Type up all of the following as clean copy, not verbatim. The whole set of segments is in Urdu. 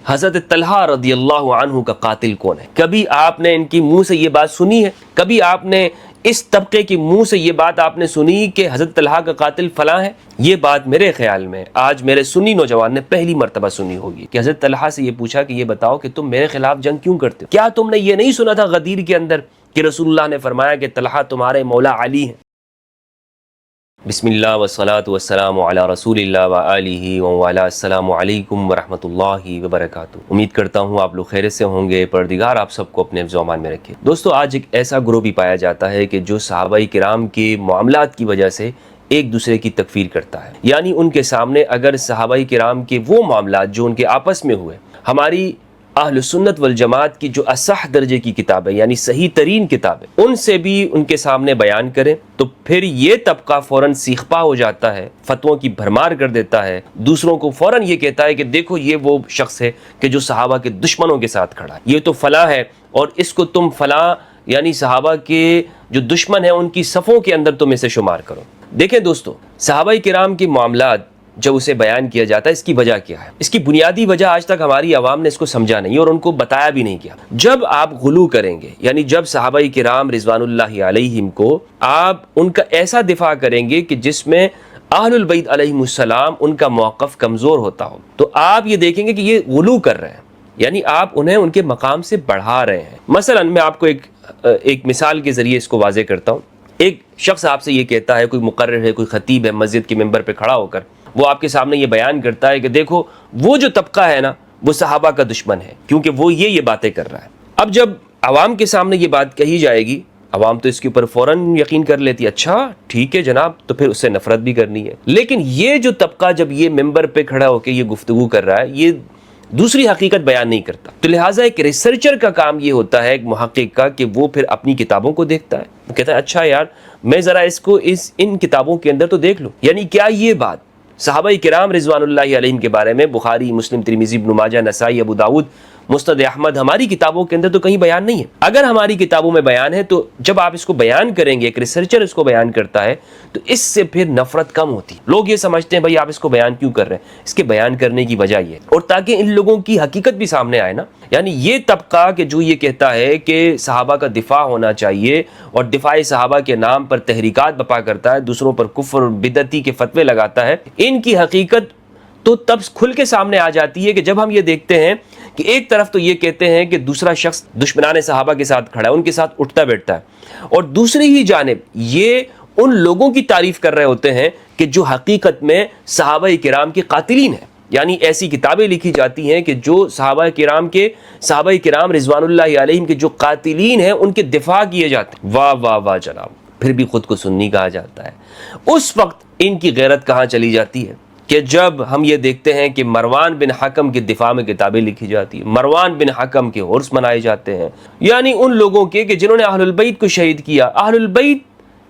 حضرت طلحہ رضی اللہ عنہ کا قاتل کون ہے؟ کبھی آپ نے ان کی منہ سے یہ بات سنی ہے؟ کبھی آپ نے اس طبقے کی منہ سے یہ بات آپ نے سنی کہ حضرت طلحہ کا قاتل فلاں ہے؟ یہ بات میرے خیال میں آج میرے سنی نوجوان نے پہلی مرتبہ سنی ہوگی کہ حضرت طلحہ سے یہ پوچھا کہ یہ بتاؤ کہ تم میرے خلاف جنگ کیوں کرتے ہو؟ کیا تم نے یہ نہیں سنا تھا غدیر کے اندر کہ رسول اللہ نے فرمایا کہ طلحہ تمہارے مولا علی ہیں؟ بسم اللہ والصلاة والسلام علی رسول اللہ وآلہ وعلی السلام علیکم ورحمۃ اللہ وبرکاتہ۔ امید کرتا ہوں آپ لوگ خیریت سے ہوں گے، پروردگار آپ سب کو اپنے حفظ و امان میں رکھے۔ دوستو، آج ایک ایسا گروہ بھی پایا جاتا ہے کہ جو صحابہ کرام کے معاملات کی وجہ سے ایک دوسرے کی تکفیر کرتا ہے، یعنی ان کے سامنے اگر صحابہ کرام کے وہ معاملات جو ان کے آپس میں ہوئے، ہماری اہل سنت والجماعت کی جو اصح درجے کی کتابیں یعنی صحیح ترین کتابیں، ان سے بھی ان کے سامنے بیان کریں تو پھر یہ طبقہ فوراً سیخ پا ہو جاتا ہے، فتووں کی بھرمار کر دیتا ہے، دوسروں کو فوراً یہ کہتا ہے کہ دیکھو یہ وہ شخص ہے کہ جو صحابہ کے دشمنوں کے ساتھ کھڑا ہے، یہ تو فلاں ہے اور اس کو تم فلاں یعنی صحابہ کے جو دشمن ہیں ان کی صفوں کے اندر تم اسے شمار کرو۔ دیکھیں دوستو، صحابہ کرام کی معاملات جب اسے بیان کیا جاتا ہے، اس کی وجہ کیا ہے؟ اس کی بنیادی وجہ آج تک ہماری عوام نے اس کو سمجھا نہیں اور ان کو بتایا بھی نہیں کیا۔ جب آپ غلو کریں گے، یعنی جب صحابہ کرام رضوان اللہ علیہم کو آپ ان کا ایسا دفاع کریں گے کہ جس میں اہل البیت علیہم السلام ان کا موقف کمزور ہوتا ہو، تو آپ یہ دیکھیں گے کہ یہ غلو کر رہے ہیں، یعنی آپ انہیں ان کے مقام سے بڑھا رہے ہیں۔ مثلا میں آپ کو ایک مثال کے ذریعے اس کو واضح کرتا ہوں۔ ایک شخص آپ سے یہ کہتا ہے، کوئی مقرر ہے، کوئی خطیب ہے، مسجد کے ممبر پہ کھڑا ہو کر وہ آپ کے سامنے یہ بیان کرتا ہے کہ دیکھو وہ جو طبقہ ہے نا وہ صحابہ کا دشمن ہے، کیونکہ وہ یہ باتیں کر رہا ہے۔ اب جب عوام کے سامنے یہ بات کہی جائے گی، عوام تو اس کے اوپر فوراً یقین کر لیتی ہے، اچھا ٹھیک ہے جناب، تو پھر اس سے نفرت بھی کرنی ہے۔ لیکن یہ جو طبقہ جب یہ ممبر پہ کھڑا ہو کے یہ گفتگو کر رہا ہے، یہ دوسری حقیقت بیان نہیں کرتا، تو لہٰذا ایک ریسرچر کا کام یہ ہوتا ہے، ایک محقق کا، کہ وہ پھر اپنی کتابوں کو دیکھتا ہے، وہ کہتا ہے اچھا یار میں ذرا اس کو ان کتابوں کے اندر تو دیکھ لوں، یعنی کیا یہ بات صحابہ کرام رضوان اللہ علیہم کے بارے میں بخاری، مسلم، ترمذی، ابن ماجہ، نسائی، ابو داؤد، مسند احمد ہماری کتابوں کے اندر تو کہیں بیان نہیں ہے۔ اگر ہماری کتابوں میں بیان ہے تو جب آپ اس کو بیان کریں گے، ایک ریسرچر اس کو بیان کرتا ہے، تو اس سے پھر نفرت کم ہوتی۔ لوگ یہ سمجھتے ہیں بھائی آپ اس کو بیان کیوں کر رہے ہیں؟ اس کے بیان کرنے کی وجہ یہ، اور تاکہ ان لوگوں کی حقیقت بھی سامنے آئے نا، یعنی یہ طبقہ کہ جو یہ کہتا ہے کہ صحابہ کا دفاع ہونا چاہیے اور دفاع صحابہ کے نام پر تحریکات بپا کرتا ہے، دوسروں پر کفر بدعتی کے فتوے لگاتا ہے، ان کی حقیقت تو تب کھل کے سامنے آ جاتی ہے کہ جب ہم یہ دیکھتے ہیں کہ ایک طرف تو یہ کہتے ہیں کہ دوسرا شخص دشمنان صحابہ کے ساتھ کھڑا ہے، ان کے ساتھ اٹھتا بیٹھتا ہے، اور دوسری ہی جانب یہ ان لوگوں کی تعریف کر رہے ہوتے ہیں کہ جو حقیقت میں صحابہ کرام کے قاتلین ہیں، یعنی ایسی کتابیں لکھی جاتی ہیں کہ جو صحابہ کرام رضوان اللہ علیہم کے جو قاتلین ہیں ان کے دفاع کیے جاتے ہیں۔ واہ واہ واہ جناب، پھر بھی خود کو سنی کہا جاتا ہے۔ اس وقت ان کی غیرت کہاں چلی جاتی ہے کہ جب ہم یہ دیکھتے ہیں کہ مروان بن حکم کے دفاع میں کتابیں لکھی جاتی ہیں، مروان بن حکم کے عرس منائے جاتے ہیں، یعنی ان لوگوں کے کہ جنہوں نے اہل البیت کو شہید کیا، اہل البیت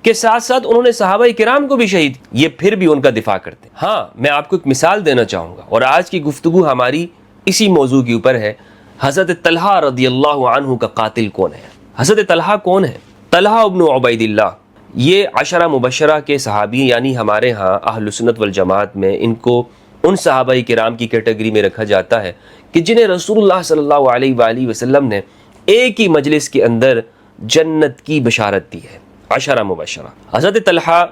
کے ساتھ ساتھ انہوں نے صحابہ کرام کو بھی شہید کیا، یہ پھر بھی ان کا دفاع کرتے ہیں۔ ہاں، میں آپ کو ایک مثال دینا چاہوں گا، اور آج کی گفتگو ہماری اسی موضوع کے اوپر ہے۔ حضرت طلحہ رضی اللہ عنہ کا قاتل کون ہے؟ حضرت طلحہ کون ہے؟ طلحہ ابن عبید اللہ، یہ عشرہ مبشرہ کے صحابی، یعنی ہمارے ہاں اہل سنت والجماعت میں ان کو ان صحابہ کرام کی کیٹیگری میں رکھا جاتا ہے کہ جنہیں رسول اللہ صلی اللہ علیہ وآلہ وسلم نے ایک ہی مجلس کے اندر جنت کی بشارت دی ہے، عشرہ مبشرہ۔ حضرت طلحہ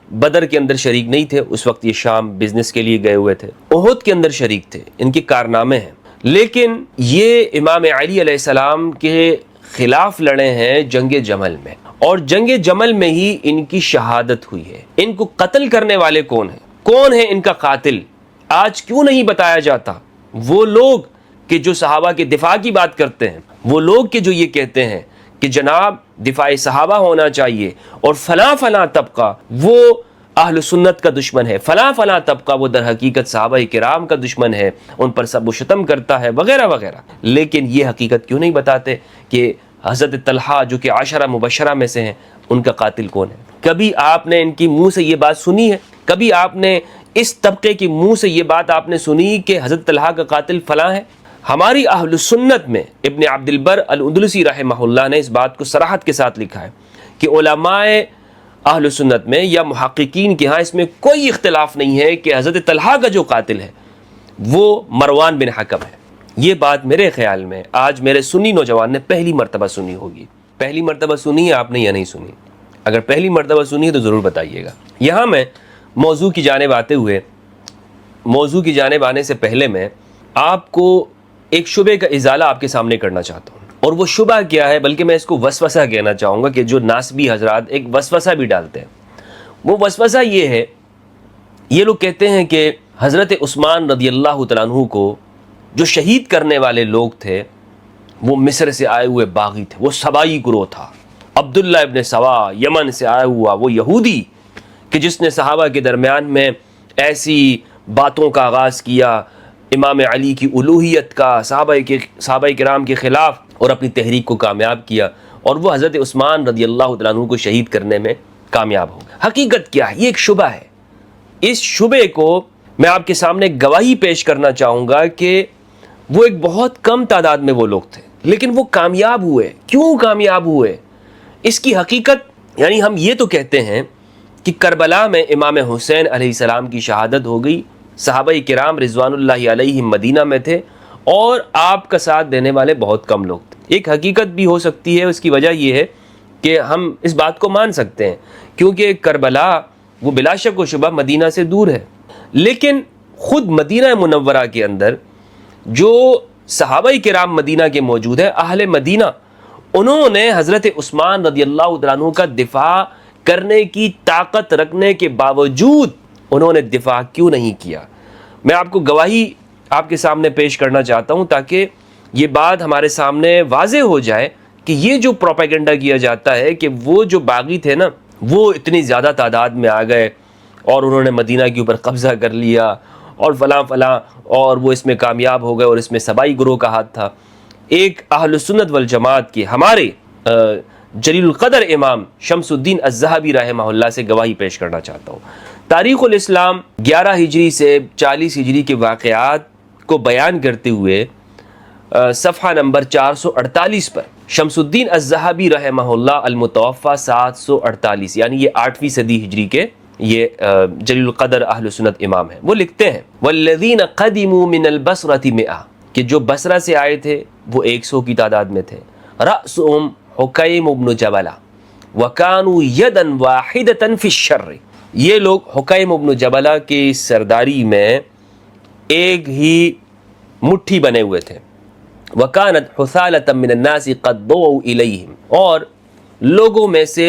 بدر کے اندر شریک نہیں تھے، اس وقت یہ شام بزنس کے لیے گئے ہوئے تھے، احد کے اندر شریک تھے، ان کے کارنامے ہیں، لیکن یہ امام علی علیہ السلام کے خلاف لڑے ہیں جنگ جمل میں، اور جنگ جمل میں ہی ان کی شہادت ہوئی ہے۔ ان کو قتل کرنے والے کون ہیں؟ کون ہے ان کا قاتل؟ آج کیوں نہیں بتایا جاتا؟ وہ لوگ کہ جو صحابہ کے دفاع کی بات کرتے ہیں، وہ لوگ کہ جو یہ کہتے ہیں کہ جناب دفاع صحابہ ہونا چاہیے، اور فلاں فلاں طبقہ وہ اہل سنت کا دشمن ہے، فلاں فلاں طبقہ وہ در حقیقت صحابہ کرام کا دشمن ہے، ان پر سب و شتم کرتا ہے، وغیرہ وغیرہ۔ لیکن یہ حقیقت کیوں نہیں بتاتے کہ حضرت طلحہ جو کہ عشرہ مبشرہ میں سے ہیں، ان کا قاتل کون ہے؟ کبھی آپ نے ان کی منہ سے یہ بات سنی ہے؟ کبھی آپ نے اس طبقے کی منہ سے یہ بات آپ نے سنی کہ حضرت طلحہ کا قاتل فلاں ہے؟ ہماری اہل سنت میں ابن عبد البر الاندلسی رحمہ اللہ نے اس بات کو صراحت کے ساتھ لکھا ہے کہ علماء اہل سنت میں یا محققین کے ہاں اس میں کوئی اختلاف نہیں ہے کہ حضرت طلحہ کا جو قاتل ہے وہ مروان بن حکم ہے، یہ بات میرے خیال میں آج میرے سنی نوجوان نے پہلی مرتبہ سنی ہوگی. پہلی مرتبہ سنی ہے آپ نے یا نہیں سنی؟ اگر پہلی مرتبہ سنی ہے تو ضرور بتائیے گا. یہاں میں موضوع کی جانب آنے سے پہلے میں آپ کو ایک شبہ کا ازالہ آپ کے سامنے کرنا چاہتا ہوں. اور وہ شبہ کیا ہے، بلکہ میں اس کو وسوسہ کہنا چاہوں گا کہ جو ناسبی حضرات ایک وسوسہ بھی ڈالتے ہیں. وہ وسوسہ یہ ہے، یہ لوگ کہتے ہیں کہ حضرت عثمان رضی اللہ تعالیٰ عنہ کو جو شہید کرنے والے لوگ تھے وہ مصر سے آئے ہوئے باغی تھے، وہ سبائی گروہ تھا. عبداللہ ابن سوا یمن سے آیا ہوا وہ یہودی کہ جس نے صحابہ کے درمیان میں ایسی باتوں کا آغاز کیا، امام علی کی الوہیت کا، صحابہ کرام کے خلاف، اور اپنی تحریک کو کامیاب کیا، اور وہ حضرت عثمان رضی اللہ تعالیٰ عنہ کو شہید کرنے میں کامیاب ہو گیا. حقیقت کیا ہے؟ یہ ایک شبہ ہے. اس شبے کو میں آپ کے سامنے گواہی پیش کرنا چاہوں گا کہ وہ ایک بہت کم تعداد میں وہ لوگ تھے، لیکن وہ کامیاب ہوئے. کیوں کامیاب ہوئے؟ اس کی حقیقت یعنی ہم یہ تو کہتے ہیں کہ کربلا میں امام حسین علیہ السلام کی شہادت ہو گئی، صحابہ کرام رضوان اللہ علیہم مدینہ میں تھے، اور آپ کا ساتھ دینے والے بہت کم لوگ تھے. ایک حقیقت بھی ہو سکتی ہے، اس کی وجہ یہ ہے کہ ہم اس بات کو مان سکتے ہیں کیونکہ کربلا وہ بلا شک و شبہ مدینہ سے دور ہے، لیکن خود مدینہ منورہ کے اندر جو صحابہ کرام مدینہ کے موجود ہیں، اہل مدینہ، انہوں نے حضرت عثمان رضی اللہ تعالیٰ عنہ کا دفاع کرنے کی طاقت رکھنے کے باوجود انہوں نے دفاع کیوں نہیں کیا؟ میں آپ کو گواہی آپ کے سامنے پیش کرنا چاہتا ہوں تاکہ یہ بات ہمارے سامنے واضح ہو جائے کہ یہ جو پروپیگنڈا کیا جاتا ہے کہ وہ جو باغی تھے نا وہ اتنی زیادہ تعداد میں آ گئے اور انہوں نے مدینہ کے اوپر قبضہ کر لیا اور فلاں فلاں، اور وہ اس میں کامیاب ہو گئے اور اس میں سبائی گروہ کا ہاتھ تھا. ایک اہل سنت والجماعت کے ہمارے جلیل القدر امام شمس الدین الذہبی رحمہ اللہ سے گواہی پیش کرنا چاہتا ہوں. تاریخ الاسلام 11 ہجری سے 40 ہجری کے واقعات کو بیان کرتے ہوئے صفحہ نمبر 448 پر شمس الدین الذہبی رحمہ اللہ المتوفی 748 یعنی یہ 8ویں صدی ہجری کے یہ جلیل القدر اہل سنت امام ہیں. وہ لکھتے ہیں والذین قدموا من البصرۃ 100 کہ جو بصرہ سے آئے تھے وہ 100 کی تعداد میں تھے. رأسهم حکیم ابن جبلہ وکانوا یدا واحدۃ فی الشر، یہ لوگ حکیم ابن جبلہ کی سرداری میں ایک ہی مٹھی بنے ہوئے تھے. وکانت حثالۃ من الناس قد ضووا الیہم، اور لوگوں میں سے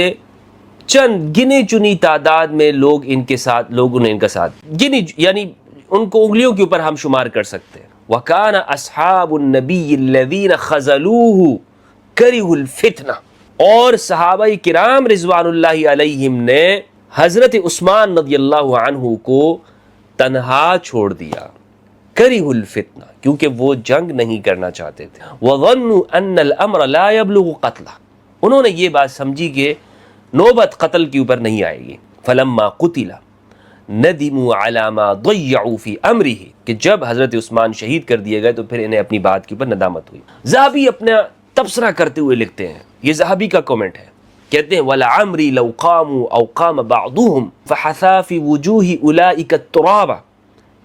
چند گنے چنی تعداد میں لوگوں نے ان کا ساتھ گنی، یعنی ان کو انگلیوں کے اوپر ہم شمار کر سکتے ہیں. وکان اصحاب النبی الذین خذلوہ کرہوا الفتنہ، اور صحابہ کرام رضوان اللہ علیہم نے حضرت عثمان رضی اللہ عنہ کو تنہا چھوڑ دیا. کرہوا الفتنہ، کیونکہ وہ جنگ نہیں کرنا چاہتے تھے. وظنوا ان الامر لا يبلغ قتلہ، انہوں نے یہ بات سمجھی کہ نوبت قتل کے اوپر نہیں آئے گی. فلما قتل ندموا علی ما ضیعوا فی امرہ، کہ جب حضرت عثمان شہید کر دیے گئے تو پھر انہیں اپنی بات کے اوپر ندامت ہوئی. ذہبی اپنا تبصرہ کرتے ہوئے لکھتے ہیں، یہ ذہبی کا کومنٹ ہے، کہتے ہیں وَلَعَمْرِ لَوْ قَامُوا أَوْ قَامَ بَعْضُهُمْ فَحَثَا فِي وُجُوهِ أُولَئِكَ التُّرَابَ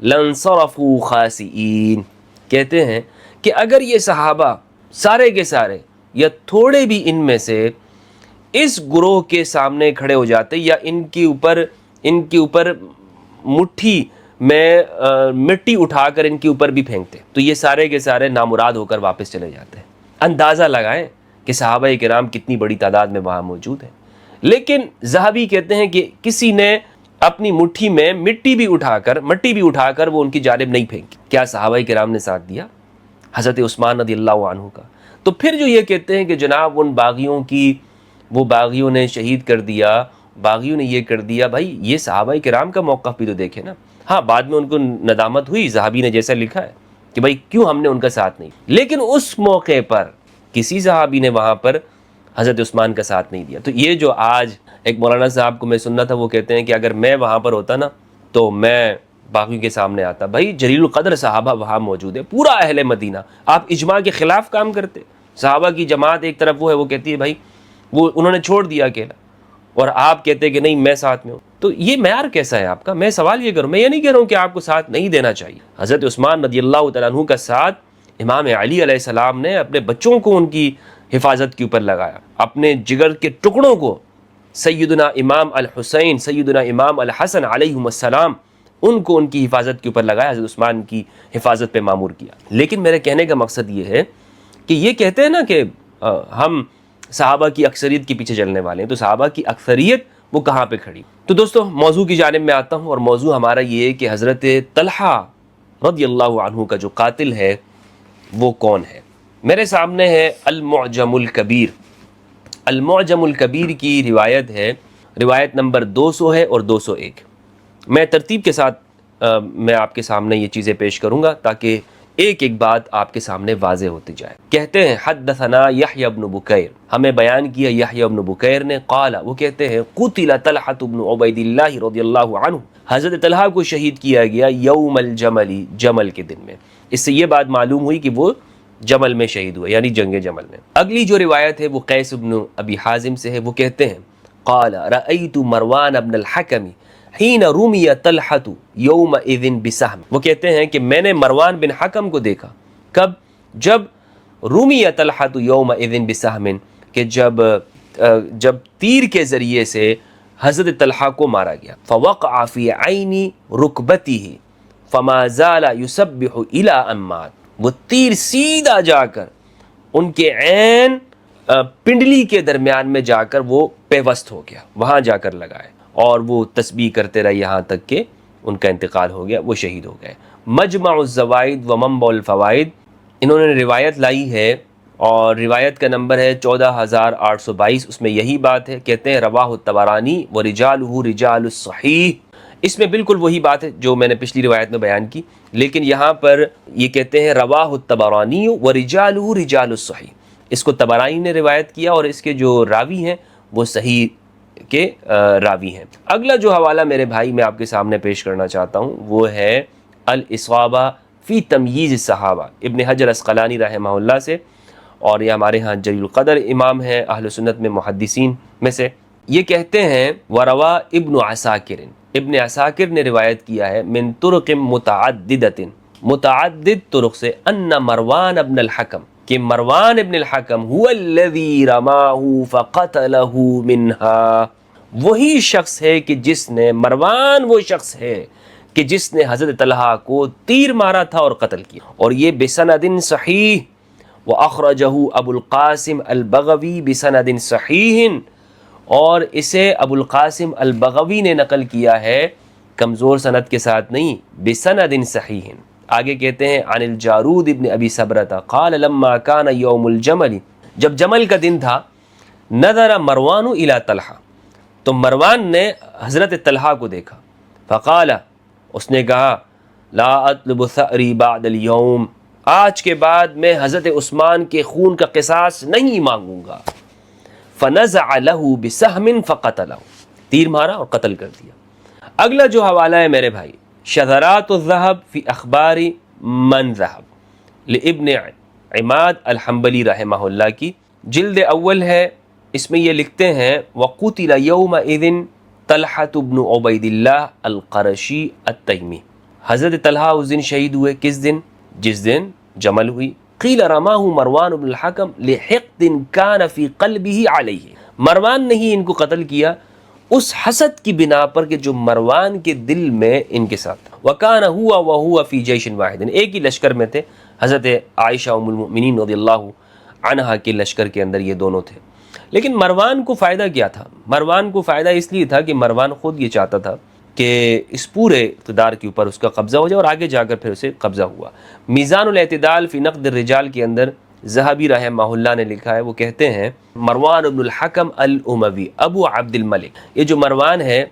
لَانْصَرَفُوا خَاسِئِينَ. کہتے ہیں کہ اگر یہ صحابہ سارے کے سارے یا تھوڑے بھی ان میں سے اس گروہ کے سامنے کھڑے ہو جاتے یا ان کے اوپر مٹھی میں مٹی اٹھا کر ان کے اوپر بھی پھینکتے تو یہ سارے کے سارے نامراد ہو کر واپس چلے جاتے ہیں. اندازہ لگائیں کہ صحابہ کرام کتنی بڑی تعداد میں وہاں موجود ہیں. لیکن ذہبی کہتے ہیں کہ کسی نے اپنی مٹھی میں مٹی بھی اٹھا کر وہ ان کی جانب نہیں پھینکی. کیا صحابہ کرام نے ساتھ دیا حضرت عثمان رضی اللہ عنہ کا؟ تو پھر جو یہ کہتے ہیں کہ جناب ان باغیوں نے شہید کر دیا، باغیوں نے یہ کر دیا، بھائی یہ صحابہ کرام کا موقف بھی تو دیکھے نا. ہاں بعد میں ان کو ندامت ہوئی، ذہبی نے جیسا لکھا ہے کہ بھائی کیوں ہم نے ان کا ساتھ نہیں، لیکن اس موقع پر کسی صحابی نے وہاں پر حضرت عثمان کا ساتھ نہیں دیا. تو یہ جو آج ایک مولانا صاحب کو میں سننا تھا، وہ کہتے ہیں کہ اگر میں وہاں پر ہوتا نا تو میں باغیوں کے سامنے آتا. بھائی جلیل القدر صحابہ وہاں موجود ہے، پورا اہل مدینہ، آپ اجماع کے خلاف کام کرتے. صحابہ کی جماعت ایک طرف وہ ہے، وہ کہتی ہے بھائی وہ انہوں نے چھوڑ دیا اکیلا، اور آپ کہتے کہ نہیں میں ساتھ میں ہوں. تو یہ معیار کیسا ہے آپ کا؟ میں سوال یہ کروں، میں یہ نہیں کہہ رہا ہوں کہ آپ کو ساتھ نہیں دینا چاہیے. حضرت عثمان رضی اللہ تعالیٰ عنہ کا ساتھ امام علی علیہ السلام نے اپنے بچوں کو ان کی حفاظت کے اوپر لگایا، اپنے جگر کے ٹکڑوں کو سیدنا امام الحسین، سیدنا امام الحسن علیہم السلام، ان کو ان کی حفاظت کے اوپر لگایا، حضرت عثمان کی حفاظت پہ معمور کیا۔ لیکن میرے کہنے کا مقصد یہ ہے کہ یہ کہتے ہیں نا کہ ہم صحابہ کی اکثریت کے پیچھے چلنے والے ہیں، تو صحابہ کی اکثریت وہ کہاں پہ کھڑی؟ تو دوستو موضوع کی جانب میں آتا ہوں، اور موضوع ہمارا یہ ہے کہ حضرت طلحہ رضی اللہ عنہ کا جو قاتل ہے وہ کون ہے؟ میرے سامنے ہے المعجم الکبیر۔ المعجم الکبیر کی روایت ہے، روایت نمبر 200 ہے اور 201۔ میں ترتیب کے ساتھ میں آپ کے سامنے یہ چیزیں پیش کروں گا تاکہ ایک ایک بات آپ کے سامنے واضح ہوتی جائے۔ کہتے ہیں حدثنا یحییٰ بن بکیر، ہمیں بیان کیا یحییٰ بن بکیر نے، قال، وہ کہتے ہیں قتل طلحہ بن عبید اللہ رضی اللہ عنہ، حضرت طلحہ کو شہید کیا گیا یوم الجمل، جمل کے دن میں۔ اس سے یہ بات معلوم ہوئی کہ وہ جمل میں شہید ہوئے، یعنی جنگ جمل میں۔ اگلی جو روایت ہے وہ قیس بن ابی حازم سے ہے، وہ کہتے ہیں قال رأیت مروان بن الحکم حین رمی طلحہ یومئذ بسہم، وہ کہتے ہیں کہ میں نے مروان بن حکم کو دیکھا، کب؟ جب رمی طلحہ یومئذ بسہم، کہ جب تیر کے ذریعے سے حضرت طلحہ کو مارا گیا، فوقع فی عین رکبتہ فما زال یسبح الی ان مات، وہ تیر سیدھا جا کر ان کے عین پنڈلی کے درمیان میں جا کر وہ پیوست ہو گیا، وہاں جا کر لگائے، اور وہ تسبیح کرتے رہے یہاں تک کہ ان کا انتقال ہو گیا، وہ شہید ہو گئے۔ مجمع الزوائد و منبع الفوائد انہوں نے روایت لائی ہے، اور روایت کا نمبر ہے 14822، اس میں یہی بات ہے۔ کہتے ہیں رواہ الطبرانی و رجالہ رجال الصحیح، اس میں بالکل وہی بات ہے جو میں نے پچھلی روایت میں بیان کی، لیکن یہاں پر یہ کہتے ہیں رواہ الطبرانی و رجالہ رجال الصحیح، اس کو طبرانی نے روایت کیا اور اس کے جو راوی ہیں وہ صحیح کے راوی ہیں۔ اگلا جو حوالہ میرے بھائی میں آپ کے سامنے پیش کرنا چاہتا ہوں وہ ہے الاصابہ فی تمییز الصحابہ، ابن حجر اسقلانی رحمہ اللہ سے، اور یہ ہمارے ہاں جلیل القدر امام ہیں اہل سنت میں محدثین میں سے۔ یہ کہتے ہیں وروا ابن عساکر، ابن عساکر نے روایت کیا ہے من طرق متعددۃ، متعدد طرق سے، ان مروان ابن الحکم، کہ مروان ابن الحکم هو الذی رماہ فقتلہ منہا، وہی شخص ہے کہ جس نے، مروان وہ شخص ہے کہ جس نے حضرت طلحہ کو تیر مارا تھا اور قتل کیا، اور یہ بسند صحیح، وَأَخْرَجَهُ ابو القاسم البغوی بسند صحیح، اور اسے ابو القاسم البغوی نے نقل کیا ہے کمزور سند کے ساتھ نہیں، بسند صحیح۔ آگے کہتے ہیں عن الجارود ابن ابی صبرۃ قال لما کان یوم الجمل، جب جمل کا دن تھا، نظر مروان الی طلحہ، تو مروان نے حضرت طلحہ کو دیکھا، فقال، اس نے کہا لا اطلب ثأری بعد اليوم، آج کے بعد میں حضرت عثمان کے خون کا قصاص نہیں مانگوں گا۔ فنزع له بسهم فقتله، تیر مارا اور قتل کر دیا۔ اگلا جو حوالہ ہے میرے بھائی شذرات الذهب فی اخبار من ذهب، لابن عماد الحنبلی رحمہ اللہ کی، جلد اول ہے، اس میں یہ لکھتے ہیں وقتل یومئذ طلحة بن عبید اللہ القرشی التیمی، حضرت طلحہ اس دن شہید ہوئے، کس دن؟ جس دن جمل ہوئی۔ قیل رماہ مروان بن الحکم لحقد کان فی قلبہ علیہ، مروان نے ہی ان کو قتل کیا اس حسد کی بنا پر کہ جو مروان کے دل میں ان کے ساتھ تھا۔ وکان ہوا وہو فی جیش واحد، ایک ہی لشکر میں تھے، حضرت عائشہ ام المؤمنین رضی اللہ عنہا کے لشکر کے اندر یہ دونوں تھے۔ لیکن مروان کو فائدہ کیا تھا؟ مروان کو فائدہ اس لیے تھا کہ مروان خود یہ چاہتا تھا کہ اس پورے اقتدار کے اوپر اس کا قبضہ ہو جائے، اور آگے جا کر پھر اسے قبضہ ہوا۔ میزان الاعتدال فی نقد الرجال کے اندر ذہبی رحمہ اللہ نے لکھا ہے، وہ کہتے ہیں مروان بن الحکم الاموی ابو عبد الملک، یہ جو مروان ہے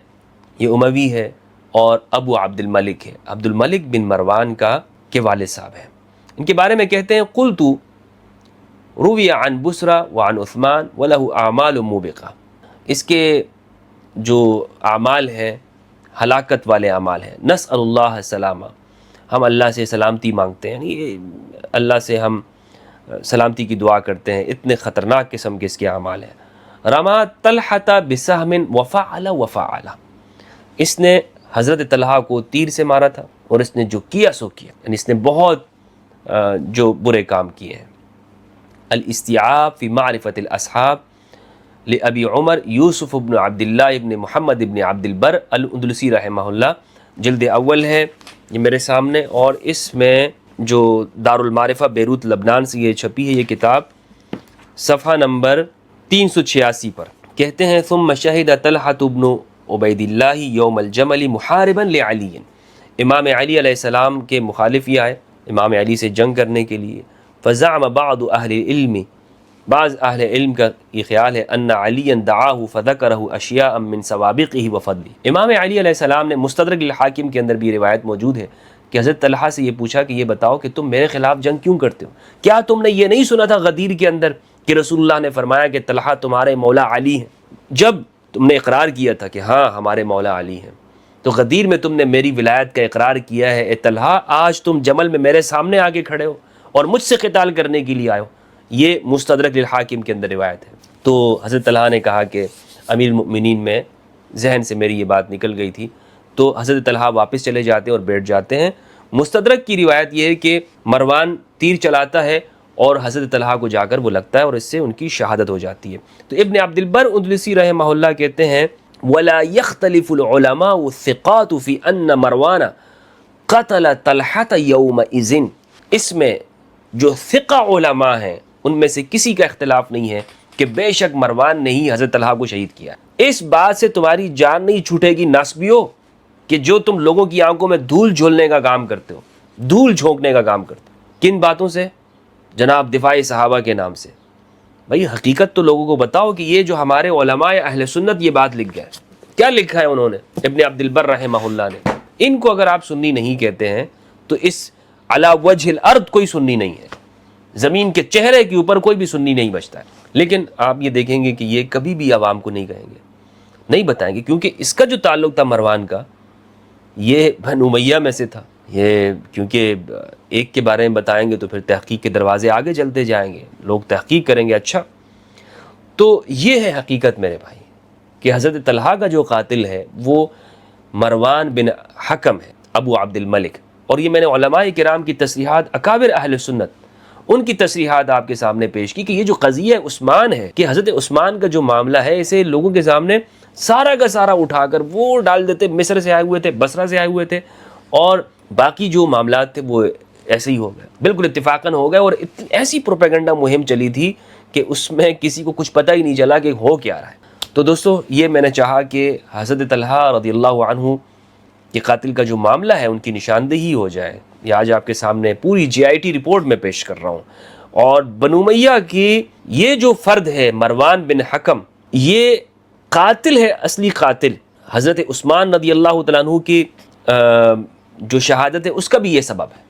یہ اموی ہے اور ابو عبد الملک ہے، عبد الملک بن مروان کا کے والد صاحب ہیں۔ ان کے بارے میں کہتے ہیں قلت روی عن بسرا وعن عثمان وله اعمال موبقہ، اس کے جو اعمال ہیں ہلاکت والے اعمال ہیں، نسأل اللہ السلامہ، ہم اللہ سے سلامتی مانگتے ہیں، یعنی اللہ سے ہم سلامتی کی دعا کرتے ہیں، اتنے خطرناک قسم کے اس کے اعمال ہیں۔ رما طلحہ بسہم وفعل وفعل، اس نے حضرت طلحہ کو تیر سے مارا تھا اور اس نے جو کیا سو کیا، یعنی اس نے بہت جو برے کام کیے ہیں۔ الاستیعاب فی معرفت الاصحاب لابی عمر یوسف بن عبداللہ ابن محمد ابن عبد البر الاندلسی رحمہ اللہ، جلد اول ہے یہ میرے سامنے، اور اس میں جو دارالمعرفہ بیروت لبنان سے یہ چھپی ہے یہ کتاب، صفحہ نمبر 386 پر کہتے ہیں ثم شہد طلحۃ بن عبید اللہ یوم الجمل محاربا لعلی، امام علی علیہ السلام کے مخالف یہ آئے امام علی سے جنگ کرنے کے لیے۔ فزعم بعض اہل العلم، بعض اہل علم کا یہ خیال ہے ان علی دعاہ فذکرہ اشیاء من سوابقہ وفضلہ، امام علی علیہ السلام نے مستدرک الحاکم کے اندر بھی یہ روایت موجود ہے کہ حضرت طلحہ سے یہ پوچھا کہ یہ بتاؤ کہ تم میرے خلاف جنگ کیوں کرتے ہو؟ کیا تم نے یہ نہیں سنا تھا غدیر کے اندر کہ رسول اللہ نے فرمایا کہ طلحہ تمہارے مولا علی ہیں؟ جب تم نے اقرار کیا تھا کہ ہاں ہمارے مولا علی ہیں، تو غدیر میں تم نے میری ولایت کا اقرار کیا ہے، اے طلحہ آج تم جمل میں میرے سامنے آگے کھڑے ہو اور مجھ سے قتال کرنے کے لیے آئے ہو۔ یہ مستدرک للحاکم کے اندر روایت ہے۔ تو حضرت طلحہ نے کہا کہ امیر المؤمنین میں ذہن سے میری یہ بات نکل گئی تھی، تو حضرت طلحہ واپس چلے جاتے ہیں اور بیٹھ جاتے ہیں۔ مستدرک کی روایت یہ ہے کہ مروان تیر چلاتا ہے اور حضرت طلحہ کو جا کر وہ لگتا ہے اور اس سے ان کی شہادت ہو جاتی ہے۔ تو ابن عبد البر اندلسی رحمہ اللہ کہتے ہیں وَلَا يَخْتَلِفُ الْعُلَمَاءُ الثِّقَاتُ فِي أَنَّ مَرْوَانَ قَتَلَ طَلْحَةَ يَوْمَئِذٍ، اس میں جو ثقہ علماء ہیں ان میں سے کسی کا اختلاف نہیں ہے کہ بے شک مروان نے ہی حضرت طلحہ کو شہید کیا۔ اس بات سے تمہاری جان نہیں چھوٹے گی ناسبیو کہ جو تم لوگوں کی آنکھوں میں دھول جھولنے کا کام کرتے ہو، دھول جھونکنے کا کام کرتے ہو۔ کن باتوں سے؟ جناب دفاع صحابہ کے نام سے۔ بھائی حقیقت تو لوگوں کو بتاؤ کہ یہ جو ہمارے علماء اہل سنت یہ بات لکھ گئے، کیا لکھا ہے انہوں نے؟ ابن عبد البر رحمہ اللہ نے۔ ان کو اگر آپ سنی نہیں کہتے ہیں تو اس علی وجہ الارض کوئی سنی نہیں ہے، زمین کے چہرے کے اوپر کوئی بھی سنی نہیں بچتا ہے۔ لیکن آپ یہ دیکھیں گے کہ یہ کبھی بھی عوام کو نہیں کہیں گے، نہیں بتائیں گے، کیونکہ اس کا جو تعلق تھا مروان کا یہ بنو امیہ میں سے تھا۔ یہ کیونکہ ایک کے بارے میں بتائیں گے تو پھر تحقیق کے دروازے آگے چلتے جائیں گے، لوگ تحقیق کریں گے۔ اچھا تو یہ ہے حقیقت میرے بھائی کہ حضرت طلحہ کا جو قاتل ہے وہ مروان بن حکم ہے، ابو عبد الملک۔ اور یہ میں نے علماء کرام کی تصریحات، اکابر اہل سنت ان کی تصریحات آپ کے سامنے پیش کی کہ یہ جو قضیہ عثمان ہے کہ حضرت عثمان کا جو معاملہ ہے اسے لوگوں کے سامنے سارا کا سارا اٹھا کر وہ ڈال دیتے، مصر سے آئے ہوئے تھے، بصرہ سے آئے ہوئے تھے، اور باقی جو معاملات تھے وہ ایسے ہی ہو گئے، بالکل اتفاقاً ہو گئے، اور ایسی پروپیگنڈا مہم چلی تھی کہ اس میں کسی کو کچھ پتہ ہی نہیں چلا کہ ہو کیا رہا ہے۔ تو دوستو یہ میں نے چاہا کہ حضرت طلحہ رضی اللہ عنہ کے قاتل کا جو معاملہ ہے ان کی نشاندہی ہو جائے، یہ آج آپ کے سامنے پوری GIT رپورٹ میں پیش کر رہا ہوں۔ اور بنو امیہ کی یہ جو فرد ہے مروان بن حکم، یہ قاتل ہے، اصلی قاتل حضرت عثمان رضی اللہ تعالیٰ عنہ کی جو شہادت ہے اس کا بھی یہ سبب ہے۔